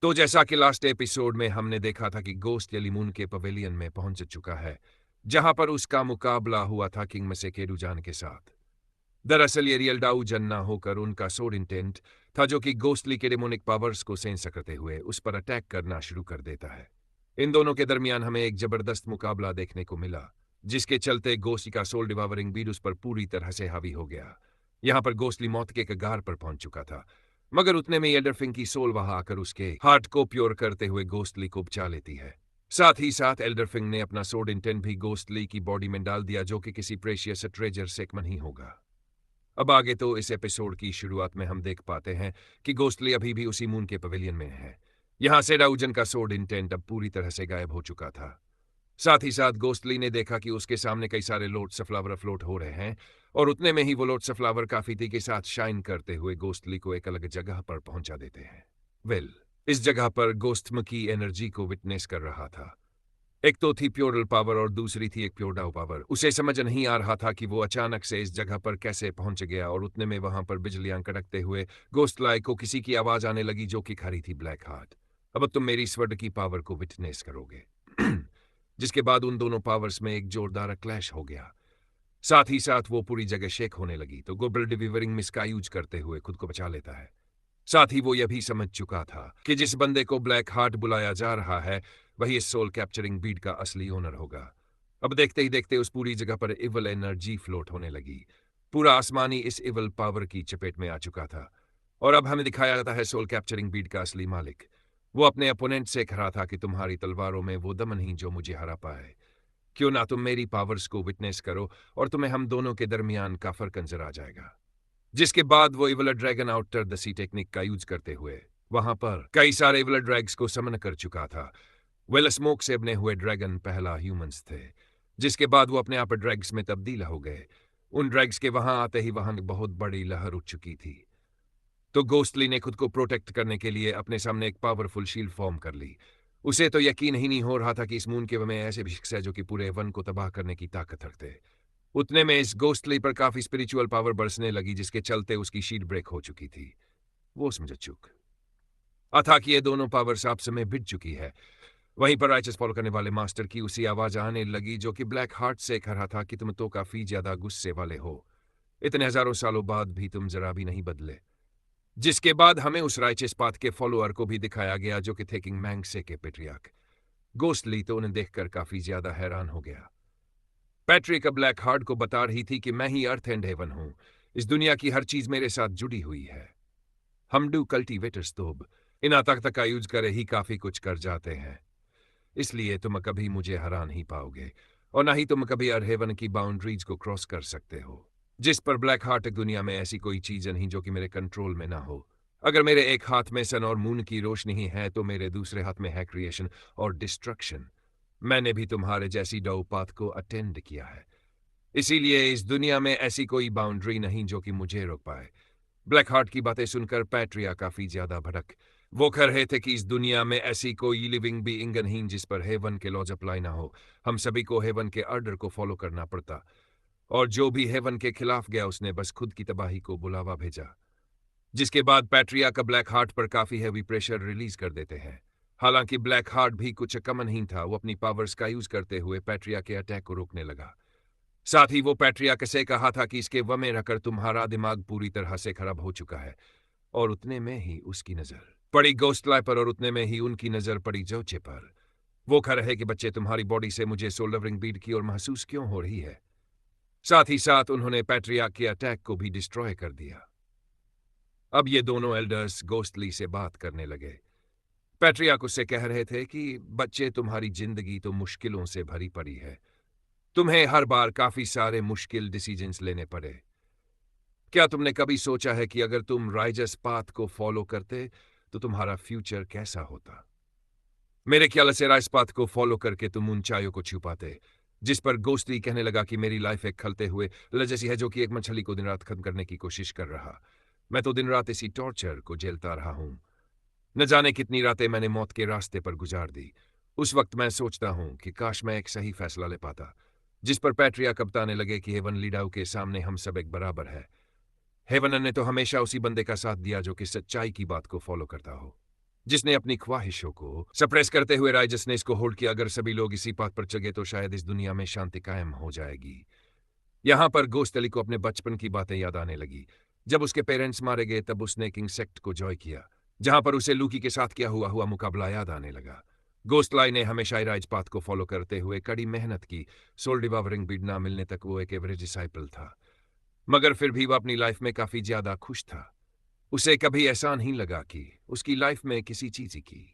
तो जैसा कि लास्ट एपिसोड में हमने देखा था कि गोस्ट यलीमून के पवेलियन में पहुंच चुका है, जहां पर उसका मुकाबला हुआ था किंग मसेकेडुजान के साथ। दरअसल ये रियल डाउ जन ना होकर उनका सोड इंटेंट था, जो कि गोस्टली के डेमोनिक पावर्स को सेंस करते हुए उस पर अटैक करना शुरू कर देता है। इन दोनों के दरमियान हमें एक जबरदस्त मुकाबला देखने को मिला, जिसके चलते गोस्टी का सोल डिवावरिंग बीड उस पर पूरी तरह से हावी हो गया। यहां पर गोस्टली मौत के कगार पर पहुंच चुका था, मगर उतने में एल्डरफिंग की सोल वहां आकर उसके हार्ट को प्योर करते हुए गोस्टली को बचा लेती है। साथ ही साथ एल्डरफिंग ने अपना सोड इंटेंट भी गोस्टली की बॉडी में डाल दिया, जो कि किसी प्रेशियस ट्रेजर से कम नहीं होगा। अब आगे तो इस एपिसोड की शुरुआत में हम देख पाते हैं कि गोस्टली अभी भी उसी मून के पवेलियन में है। यहां से डाउजन का सोड इंटेंट अब पूरी तरह से गायब हो चुका था। साथ ही साथ गोस्टली ने देखा कि उसके सामने कई सारे लोट्स फ्लावर फ्लोट हो रहे हैं, और उतने में ही वो लोट्स फ्लावर काफी तेजी के साथ शाइन करते हुए गोस्टली को एक अलग जगह पर पहुंचा देते हैं। इस जगह पर गोस्टम की एनर्जी को विटनेस कर रहा था। एक तो थी प्योरल पावर और दूसरी थी एक प्योरडाउ पावर। उसे समझ नहीं आ रहा था कि वो अचानक से इस जगह पर कैसे पहुंच गया, और उतने में वहां पर बिजलियां कड़कते हुए गोस्ट लाई को किसी की आवाज आने लगी, जो कि खड़ी थी ब्लैक हार्ट। अब तुम मेरी स्वर्ड की पावर को विटनेस करोगे। जिसके बाद उन दोनों पावर्स में एक जोरदार क्लैश हो गया। साथ ही साथ वो पूरी जगह शेक होने लगी, तो गोबल डिलीवरिंग मिस का यूज करते हुए खुद को बचा लेता है। साथ ही वो यह भी समझ चुका था कि जिस बंदे को ब्लैक हार्ट बुलाया जा रहा है, वही इस सोल कैप्चरिंग बीड का असली ओनर होगा। अब देखते ही देखते उस पूरी जगह पर इवल एनर्जी फ्लोट होने लगी। पूरा आसमानी इस इवल पावर की चपेट में आ चुका था, और अब हमें दिखाया जाता है सोल कैप्चरिंग बीड का असली मालिक। वो अपने अपोनेंट से कह रहा था कि तुम्हारी तलवारों में वो दम नहीं जो मुझे हरा पाए। क्यों ना तुम मेरी पावर्स को विटनेस करो, और तुम्हें हम दोनों के दरमियान का फर्क नजर आ जाएगा। जिसके बाद वो evil dragon outer the sea technique का यूज करते हुए वहां पर कई सारे इवल ड्रैग्स को समन कर चुका था। वेल स्मोक से बने हुए ड्रैगन पहला ह्यूमंस थे, जिसके बाद वो अपने आप ड्रैग्स में तब्दील हो गए। उन ड्रैग्स के वहां आते ही वहां बहुत बड़ी लहर उठ चुकी थी। तो गोस्टली ने खुद को प्रोटेक्ट करने के लिए अपने सामने एक पावरफुल शील्ड फॉर्म कर ली। उसे तो यकीन ही नहीं हो रहा था कि इस मून के में ऐसे भी शख्स है जो कि पूरे वन को तबाह करने की ताकत रखते। उतने में इस गोस्टली पर काफी स्पिरिचुअल पावर बरसने लगी, जिसके चलते उसकी शील्ड ब्रेक हो चुकी थी। वो समझ चुक था कि ये दोनों पावर्स आपस में भिड़ चुकी है। वहीं पर राइचस फॉलो करने वाले मास्टर की उसी आवाज आने लगी, जो कि ब्लैक हार्ट से कह रहा था कि तुम तो काफी ज्यादा गुस्से वाले हो। इतने हजारों सालों बाद भी तुम जरा भी नहीं बदले। जिसके बाद हमें उस राइचस पाथ के फॉलोअर को भी दिखाया गया, जो कि थे किंग मैंगसे के पेट्रियार्क। गोस्टली तो उन्हें देखकर काफी ज्यादा हैरान हो गया। पैट्रिक ब्लैक हार्ट को बता रही थी कि मैं ही अर्थ एंड हेवन हूं। इस दुनिया की हर चीज मेरे साथ जुड़ी हुई है। हम डू कल्टीवेटर्स तो इन ताकत का यूज करे ही काफी कुछ कर जाते हैं। इसलिए तुम कभी मुझे हरा नहीं पाओगे, और ना ही तुम कभी अरहेवन की बाउंड्रीज को क्रॉस कर सकते हो। जिस पर ब्लैक हार्ट दुनिया में ऐसी कोई चीज नहीं जो कि मेरे कंट्रोल में ना हो। अगर मेरे एक हाथ में सन और मून की रोशनी है, तो मेरे दूसरे हाथ में है क्रिएशन और डिस्ट्रक्शन। मैंने भी तुम्हारे जैसी डो पाथ को अटेंड किया है, इसीलिए इस दुनिया में ऐसी कोई बाउंड्री नहीं जो कि मुझे रोक पाए। ब्लैक हार्ट की बातें सुनकर पैट्रिया काफी ज्यादा भड़क। वो कह रहे थे कि इस दुनिया में ऐसी कोई लिविंग बीइंग नहीं जिस पर हेवन के लॉज अप्लाई ना हो। हम सभी को हेवन के ऑर्डर को फॉलो करना पड़ता, और जो भी हेवन के खिलाफ गया उसने बस खुद की तबाही को बुलावा भेजा। जिसके बाद पैट्रिया का ब्लैक हार्ट पर काफी हैवी प्रेशर रिलीज कर देते हैं। हालांकि ब्लैक हार्ट भी कुछ कम नहीं था, वो अपनी पावर्स का यूज करते हुए पैट्रिया के अटैक को रोकने लगा। साथ ही वो पैट्रिया से कहा था कि इसके वमे रहकर तुम्हारा दिमाग पूरी तरह से खराब हो चुका है। और उतने में ही उसकी नजर पड़ी गोस्टलाई पर, और उतने में ही उनकी नजर पड़ी जोचे पर। वो कह रहे कि बच्चे, तुम्हारी बॉडी से मुझे सोल लवरिंग बीड की और महसूस क्यों हो रही है। साथ ही साथ उन्होंने पैट्रिया के अटैक को भी डिस्ट्रॉय कर दिया। अब ये दोनों एल्डर्स गोस्टली से बात करने लगे। पैट्रियाक उससे कह रहे थे कि बच्चे, तुम्हारी जिंदगी तो मुश्किलों से भरी पड़ी है। तुम्हें हर बार काफी सारे मुश्किल डिसीजंस लेने पड़े। क्या तुमने कभी सोचा है कि अगर तुम राइजस पाथ को फॉलो करते तो तुम्हारा फ्यूचर कैसा होता। मेरे ख्याल से राइस पाथ को फॉलो करके तुम ऊंचाइयों को छुपाते। जिस पर गोस्टली कहने लगा कि मेरी लाइफ एक खलते हुए जैसी है, जो कि एक मछली को दिन रात खत्म करने की कोशिश कर रहा। मैं तो दिन रात इसी टॉर्चर को झेलता रहा हूं। न जाने कितनी रातें मैंने मौत के रास्ते पर गुजार दी। उस वक्त मैं सोचता हूं कि काश मैं एक सही फैसला ले पाता। जिस पर पैट्रिया बताने लगे कि हेवन लीडाउ के सामने हम सब एक बराबर है। हेवन ने तो हमेशा उसी बंदे का साथ दिया जो कि सच्चाई की बात को फॉलो करता हो। जिसने अपनी ख्वाहिशों को सप्रेस करते हुए राइजस ने इसको होल्ड किया। अगर सभी लोग इसी पाथ पर चले तो शायद इस दुनिया में शांति कायम हो जाएगी। यहाँ पर गोस्ट अली को अपने बचपन की बातें याद आने लगी। जब उसके पेरेंट्स मारे गए तब उसने किंग सेक्ट को जॉय किया, जहां पर उसे लूकी के साथ किया हुआ मुकाबला याद आने लगा। गोस्ट लाई ने हमेशा ही राइज पाथ को फॉलो करते हुए कड़ी मेहनत की। सोल डिवावरिंग बीड ना मिलने तक वो एक एवरेज डिसाइपल था, मगर फिर भी वो अपनी लाइफ में काफी ज्यादा खुश था। उसे कभी ऐसा नहीं लगा कि उसकी लाइफ में किसी चीज की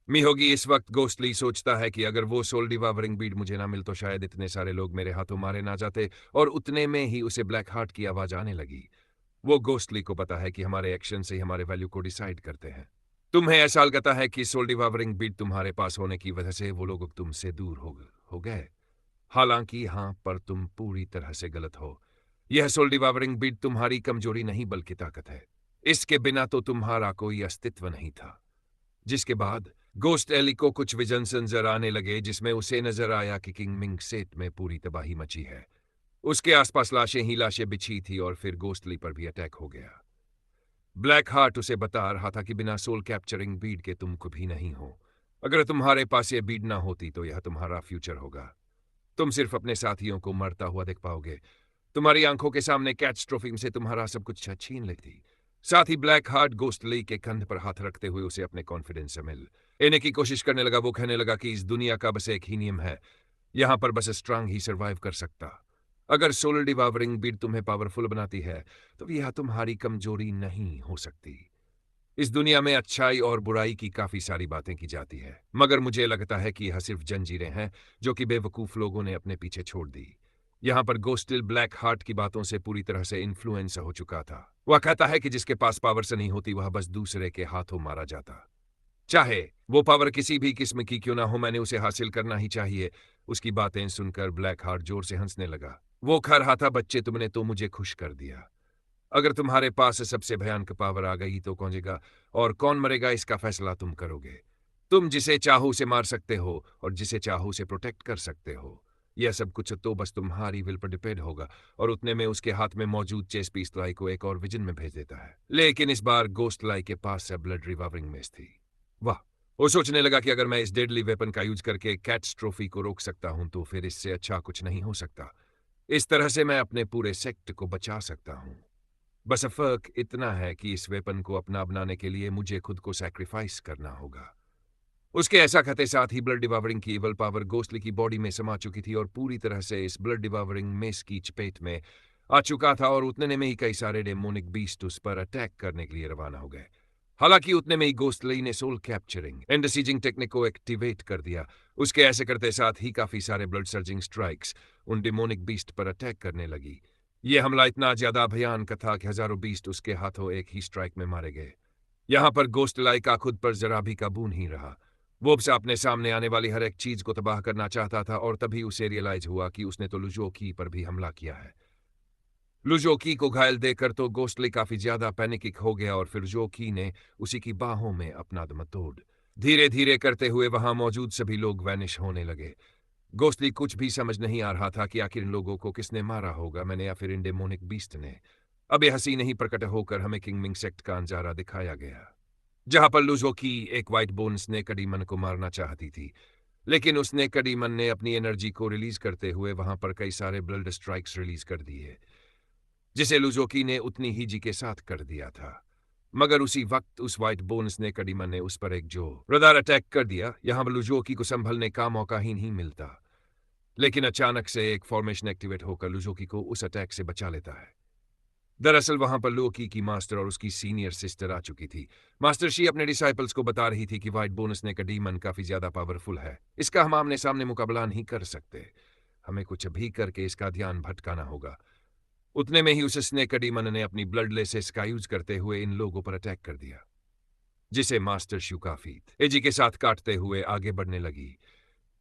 मी होगी। इस वक्त गोस्टली सोचता है कि अगर वो सोल डिवावरिंग बीड मुझे ना मिल तो शायद इतने सारे लोग मेरे हाथों मारे ना जाते। और उतने में ही उसे ब्लैक हार्ट की आवाज आने लगी। वो गोस्टली को पता है कि हमारे एक्शन से ही हमारे वैल्यू को डिसाइड करते हैं। तुम्हें ऐसा लगता है कि सोल डिवावरिंग बीड तुम्हारे पास होने की वजह से वो लोग तुमसे दूर हो गए। हालांकि हाँ, पर तुम पूरी तरह से गलत हो। यह सोल डिवावरिंग बीड तुम्हारी कमजोरी नहीं बल्कि ताकत है। इसके बिना तो तुम्हारा कोई अस्तित्व नहीं था। जिसके बाद गोस्ट एली को कुछ विजन्स नजर आने लगे, जिसमें उसे नजर आया कि किंग मिंग सेट में पूरी तबाही मची है। उसके आसपास लाशें ही लाशें बिछी थी और फिर गोस्टली पर भी अटैक हो गया। ब्लैक हार्ट उसे बता रहा था कि बिना सोल कैप्चरिंग बीड के तुम कभी नहीं हो। अगर तुम्हारे पास ये बीड ना होती तो यह तुम्हारा फ्यूचर होगा। तुम सिर्फ अपने साथियों को मरता हुआ देख पाओगे। तुम्हारी आंखों के सामने कैटस्ट्रोफी से तुम्हारा सब कुछ छीन लेती। साथ ही ब्लैक हार्ट गोस्टली के कंध पर हाथ रखते हुए उसे अपने कॉन्फिडेंस से मिल लेने की कोशिश करने लगा। वो कहने लगा कि इस दुनिया का बस एक ही नियम है, यहां पर बस स्ट्रांग ही सर्वाइव कर सकता। अगर सोल डिवावरिंग बीड तुम्हें पावरफुल बनाती है तो यह तुम्हारी कमजोरी नहीं हो सकती। इस दुनिया में अच्छाई और बुराई की काफी सारी बातें की जाती है, मगर मुझे लगता है कि यह सिर्फ जंजीरें हैं जो कि बेवकूफ लोगों ने अपने पीछे छोड़ दी। यहां पर गोस्टिल ब्लैक हार्ट की बातों से पूरी तरह से इन्फ्लुएंस हो चुका था। वह कहता है कि जिसके पास पावर से नहीं होती वह बस दूसरे के हाथों मारा जाता, चाहे वो पावर किसी भी किस्म की क्यों ना हो। मैंने उसे हासिल करना ही चाहिए। उसकी बातें सुनकर ब्लैक हार्ट जोर से हंसने लगा। वो कह रहा था, बच्चे तुमने तो मुझे खुश कर दिया। अगर तुम्हारे पास सबसे भयानक पावर आ गई तो कौन जीगा और कौन मरेगा इसका फैसला तुम करोगे। तुम जिसे चाहो उसे मार सकते हो और जिसे चाहो उसे प्रोटेक्ट कर सकते हो। यह सब कुछ तो बस तुम्हारी विल पर डिपेंड होगा। और उतने में उसके हाथ में मौजूद चेस पीस लाई को एक और विजन में भेज देता है, लेकिन इस बार गोस्ट लाई के पास से ब्लड रिवाइविंग मेस थी। वाह, वो सोचने लगा कि अगर मैं इस डेडली वेपन का यूज करके कैटस्ट्रोफी को रोक सकता हूं तो फिर इससे अच्छा कुछ नहीं हो सकता। इस तरह से मैं अपने पूरे सेक्ट को बचा सकता हूं। बस फर्क इतना है कि इस वेपन को अपना बनाने के लिए मुझे खुद को सैक्रिफाइस करना होगा। उसके ऐसा कहते साथ ही ब्लड डिवावरिंग की इवल पावर गोस्टली की बॉडी में समा चुकी थी और पूरी तरह से इस ब्लड डिवावरिंग मेस की चपेट में आ चुका था। और उतने में ही कई सारे डेमोनिक बीस्ट उस पर अटैक करने के लिए रवाना हो गए। हालांकि उतने में ही गोस्टली ने soul capturing and seizing technique को एक्टिवेट कर दिया। उसके ऐसे करते साथ ही काफी सारे ब्लड सर्जिंग स्ट्राइक्स उन डेमोनिक बीस्ट पर अटैक करने लगी। यह हमला इतना ज्यादा भयानक था कि हजारों बीस्ट उसके हाथों एक ही स्ट्राइक में मारे गए। यहां पर गोस्ट लाई का खुद पर जरा भी काबू नहीं रहा। वो अब से अपने सामने आने वाली हर एक चीज को तबाह करना चाहता था और तभी उसे रियलाइज हुआ कि उसने तो लुजोकी पर भी हमला किया है। लुजोकी को घायल देखकर तो गोस्टली काफी ज्यादा पैनिक हो गया और फिर जोकी ने उसी की बाहों में अपना दम तोड़ धीरे धीरे करते हुए वहां मौजूद सभी लोग वैनिश होने लगे। गोस्टली कुछ भी समझ नहीं आ रहा था कि आखिर इन लोगों को किसने मारा होगा, मैंने या फिर इन डेमोनिक बीस्ट ने। अब यह हंसी नहीं प्रकट होकर हमें किंग मिंग सेक्ट का अंजारा दिखाया गया, जहां पर लुजोकी एक व्हाइट बोन स्नेक कड़ीमन को मारना चाहती थी, लेकिन उसने कड़ीमन ने अपनी एनर्जी को रिलीज करते हुए वहां पर कई सारे ब्लड स्ट्राइक्स रिलीज कर दिए, जिसे लुजोकी ने उतनी ही जी के साथ कर दिया था। मगर उसी वक्त उस व्हाइट बोन स्नेक कड़ीमन ने उस पर एक जो रडार अटैक कर दिया। यहां पर लुजोकी को संभलने का मौका ही नहीं मिलता, लेकिन अचानक से एक फॉर्मेशन एक्टिवेट होकर लुजोकी को उस अटैक से बचा लेता है। दरअसल वहां पर लोकी की मास्टर और उसकी सीनियर सिस्टर आ चुकी थी। मास्टर शी अपने डिसाइपल्स को बता रही थी कि व्हाइट बोनस ने का डीमन काफी ज्यादा पावरफुल है, इसका हम आमने सामने मुकाबला नहीं कर सकते, हमें कुछ भी करके इसका ध्यान भटकाना होगा। उतने में ही उस स्नेक डीमन ने अपनी ब्लड लेसेस का यूज करते हुए इन लोगों पर अटैक कर दिया, जिसे मास्टर शू काफी एजी के साथ काटते हुए आगे बढ़ने लगी।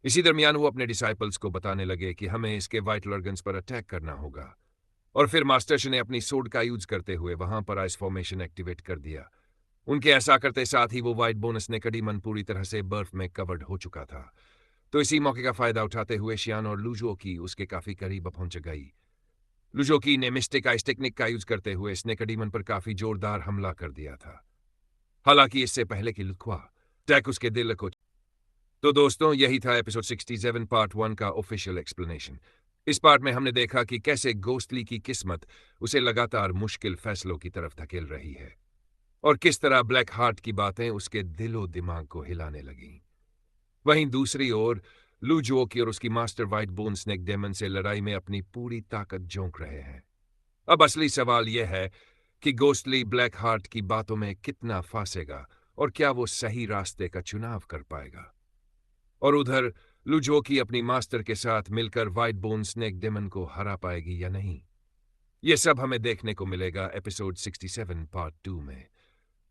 इसी दरमियान वो अपने डिसाइपल्स को बताने लगे कि हमें इसके वाइटल ऑर्गन्स पर अटैक करना होगा। और फिर मास्टर्स ने अपनी सोड का यूज करते हुए वहां पर आइस फॉर्मेशन एक्टिवेट कर दिया। उनके ऐसा करते साथ ही वो व्हाइट बोनस ने कड़ीमन पूरी तरह से बर्फ में कवर्ड हो चुका था। तो इसी मौके का फायदा उठाते हुए शियान और लुजोकी उसके काफी करीब पहुंच गई। लुजोकी ने मिस्टिक आइस टेक्निक का यूज करते हुए स्नेकडीमन पर काफी जोरदार हमला कर दिया था। हालांकि इससे पहले कि लुक्वा टैक उसके दिल को। तो दोस्तों, यही था एपिसोड 67 पार्ट 1 का ऑफिशियल एक्सप्लेनेशन। इस पार्ट में हमने देखा कि कैसे गोस्टली की किस्मत उसे लगातार मुश्किल फैसलों की तरफ धकेल रही है और किस तरह ब्लैक हार्ट की बातें उसके दिलो दिमाग को हिलाने लगीं। वहीं दूसरी ओर लू जोकी और उसकी master White Bone Snake Demon से लड़ाई में अपनी पूरी ताकत झोंक रहे हैं। अब असली सवाल यह है कि गोस्टली ब्लैक हार्ट की बातों में कितना फंसेगा और क्या वो सही रास्ते का चुनाव कर पाएगा। और उधर लुजोकी अपनी मास्टर के साथ मिलकर व्हाइट बोन स्नेक डेमन को हरा पाएगी या नहीं, यह सब हमें देखने को मिलेगा एपिसोड 67 पार्ट 2 में।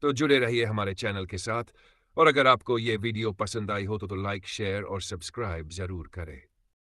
तो जुड़े रहिए हमारे चैनल के साथ, और अगर आपको ये वीडियो पसंद आई हो तो लाइक शेयर और सब्सक्राइब जरूर करें।